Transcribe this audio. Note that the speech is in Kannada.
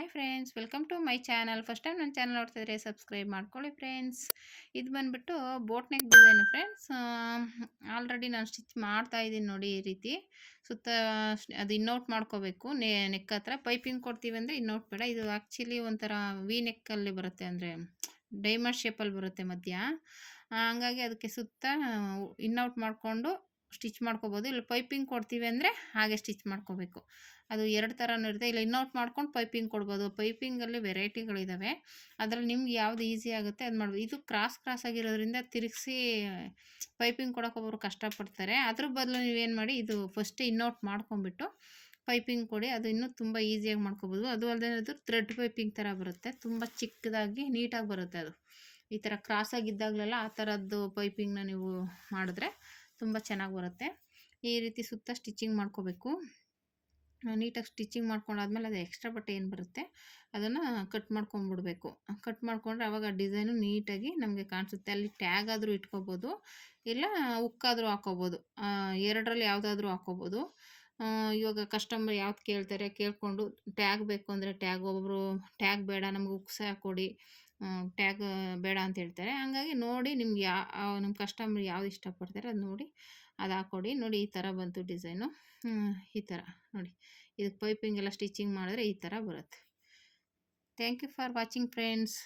Hi friends, welcome to my channel. First time ನನ್ನ ಚಾನಲ್ ನೋಡ್ತಿದ್ರೆ ಸಬ್ಸ್ಕ್ರೈಬ್ ಮಾಡ್ಕೊಳ್ಳಿ ಫ್ರೆಂಡ್ಸ್. ಇದು ಬಂದುಬಿಟ್ಟು boat neck design friends. Already ನಾನು ಸ್ಟಿಚ್ ಮಾಡ್ತಾ ಇದ್ದೀನಿ ನೋಡಿ. ಈ ರೀತಿ ಸುತ್ತ ಅದು ಇನ್ನೌಟ್ ಮಾಡ್ಕೋಬೇಕು. ನೆಕ್ ಹತ್ರ ಪೈಪಿಂಗ್ ಕೊಡ್ತೀವಿ ಅಂದರೆ ಇನ್ನೌಟ್ ಬೇಡ. ಇದು ಆ್ಯಕ್ಚುಲಿ ಒಂಥರ ವಿ ನೆಕ್ಕಲ್ಲಿ ಬರುತ್ತೆ, ಅಂದರೆ ಡೈಮಂಡ್ ಶೇಪಲ್ಲಿ ಬರುತ್ತೆ ಮಧ್ಯ. ಹಂಗಾಗಿ ಅದಕ್ಕೆ ಸುತ್ತ ಇನ್ನೌಟ್ ಮಾಡಿಕೊಂಡು ಸ್ಟಿಚ್ ಮಾಡ್ಕೋಬೋದು. ಇಲ್ಲ ಪೈಪಿಂಗ್ ಕೊಡ್ತೀವಿ ಅಂದರೆ ಹಾಗೆ ಸ್ಟಿಚ್ ಮಾಡ್ಕೋಬೇಕು. ಅದು ಎರಡು ಥರನೂ ಇರುತ್ತೆ. ಇಲ್ಲ ಇನ್ನೌಟ್ ಮಾಡ್ಕೊಂಡು ಪೈಪಿಂಗ್ ಕೊಡ್ಬೋದು. ಪೈಪಿಂಗಲ್ಲಿ ವೆರೈಟಿಗಳಿದ್ದಾವೆ. ಅದರಲ್ಲಿ ನಿಮ್ಗೆ ಯಾವುದು ಈಸಿ ಆಗುತ್ತೆ ಅದು ಮಾಡ್ಬೋದು. ಇದು ಕ್ರಾಸ್ ಆಗಿರೋದ್ರಿಂದ ತಿರುಗಿಸಿ ಪೈಪಿಂಗ್ ಕೊಡೋಕೊಬ್ಬರು ಕಷ್ಟಪಡ್ತಾರೆ. ಅದ್ರ ಬದಲು ನೀವೇನು ಮಾಡಿ, ಇದು ಫಸ್ಟ್ ಇನ್ನೌಟ್ ಮಾಡ್ಕೊಂಬಿಟ್ಟು ಪೈಪಿಂಗ್ ಕೊಡಿ. ಅದು ಇನ್ನೂ ತುಂಬ ಈಸಿಯಾಗಿ ಮಾಡ್ಕೋಬೋದು. ಅದು ಅಲ್ಲದೆ ಅದು ಥ್ರೆಡ್ ಪೈಪಿಂಗ್ ಥರ ಬರುತ್ತೆ, ತುಂಬ ಚಿಕ್ಕದಾಗಿ ನೀಟಾಗಿ ಬರುತ್ತೆ. ಅದು ಈ ಥರ ಕ್ರಾಸಾಗಿದ್ದಾಗಲೆಲ್ಲ ಆ ಥರದ್ದು ಪೈಪಿಂಗ್ನ ನೀವು ಮಾಡಿದ್ರೆ ತುಂಬ ಚೆನ್ನಾಗಿ ಬರುತ್ತೆ. ಈ ರೀತಿ ಸುತ್ತ ಸ್ಟಿಚಿಂಗ್ ಮಾಡ್ಕೋಬೇಕು. ನೀಟಾಗಿ ಸ್ಟಿಚಿಂಗ್ ಮಾಡ್ಕೊಂಡಾದ್ಮೇಲೆ ಅದು ಎಕ್ಸ್ಟ್ರಾ ಬಟ್ಟೆ ಏನು ಬರುತ್ತೆ ಅದನ್ನು ಕಟ್ ಮಾಡ್ಕೊಂಬಿಡ್ಬೇಕು. ಕಟ್ ಮಾಡಿಕೊಂಡ್ರೆ ಆವಾಗ ಡಿಸೈನು ನೀಟಾಗಿ ನಮಗೆ ಕಾಣಿಸುತ್ತೆ. ಅಲ್ಲಿ ಟ್ಯಾಗ್ ಆದರೂ ಇಟ್ಕೋಬೋದು, ಇಲ್ಲ ಹುಕ್ಕಾದರೂ ಹಾಕೋಬೋದು. ಎರಡರಲ್ಲಿ ಯಾವುದಾದ್ರೂ ಹಾಕೋಬೋದು. ಇವಾಗ ಕಸ್ಟಮರ್ ಯಾವ್ದು ಕೇಳ್ತಾರೆ ಕೇಳಿಕೊಂಡು ಟ್ಯಾಗ್ ಬೇಕು ಅಂದರೆ ಟ್ಯಾಗ್, ಒಬ್ಬರು ಟ್ಯಾಗ್ ಬೇಡ ನಮ್ಗೆ ಹುಕ್ಸ್ ಹಾಕ್ಕೊಡಿ, ಟ್ಯಾಗ್ ಬೇಡ ಅಂತ ಹೇಳ್ತಾರೆ. ಹಂಗಾಗಿ ನೋಡಿ ನಿಮ್ಗೆ ನಮ್ಮ ಕಸ್ಟಮರ್ ಯಾವ್ದು ಇಷ್ಟಪಡ್ತಾರೆ ಅದು ನೋಡಿ ಅದು ಹಾಕ್ಕೊಡಿ. ನೋಡಿ ಈ ಥರ ಬಂತು ಡಿಸೈನು. ಈ ಥರ ನೋಡಿ, ಇದಕ್ಕೆ ಪೈಪಿಂಗ್ ಎಲ್ಲ ಸ್ಟಿಚಿಂಗ್ ಮಾಡಿದ್ರೆ ಈ ಥರ ಬರುತ್ತೆ. Thank you for watching friends.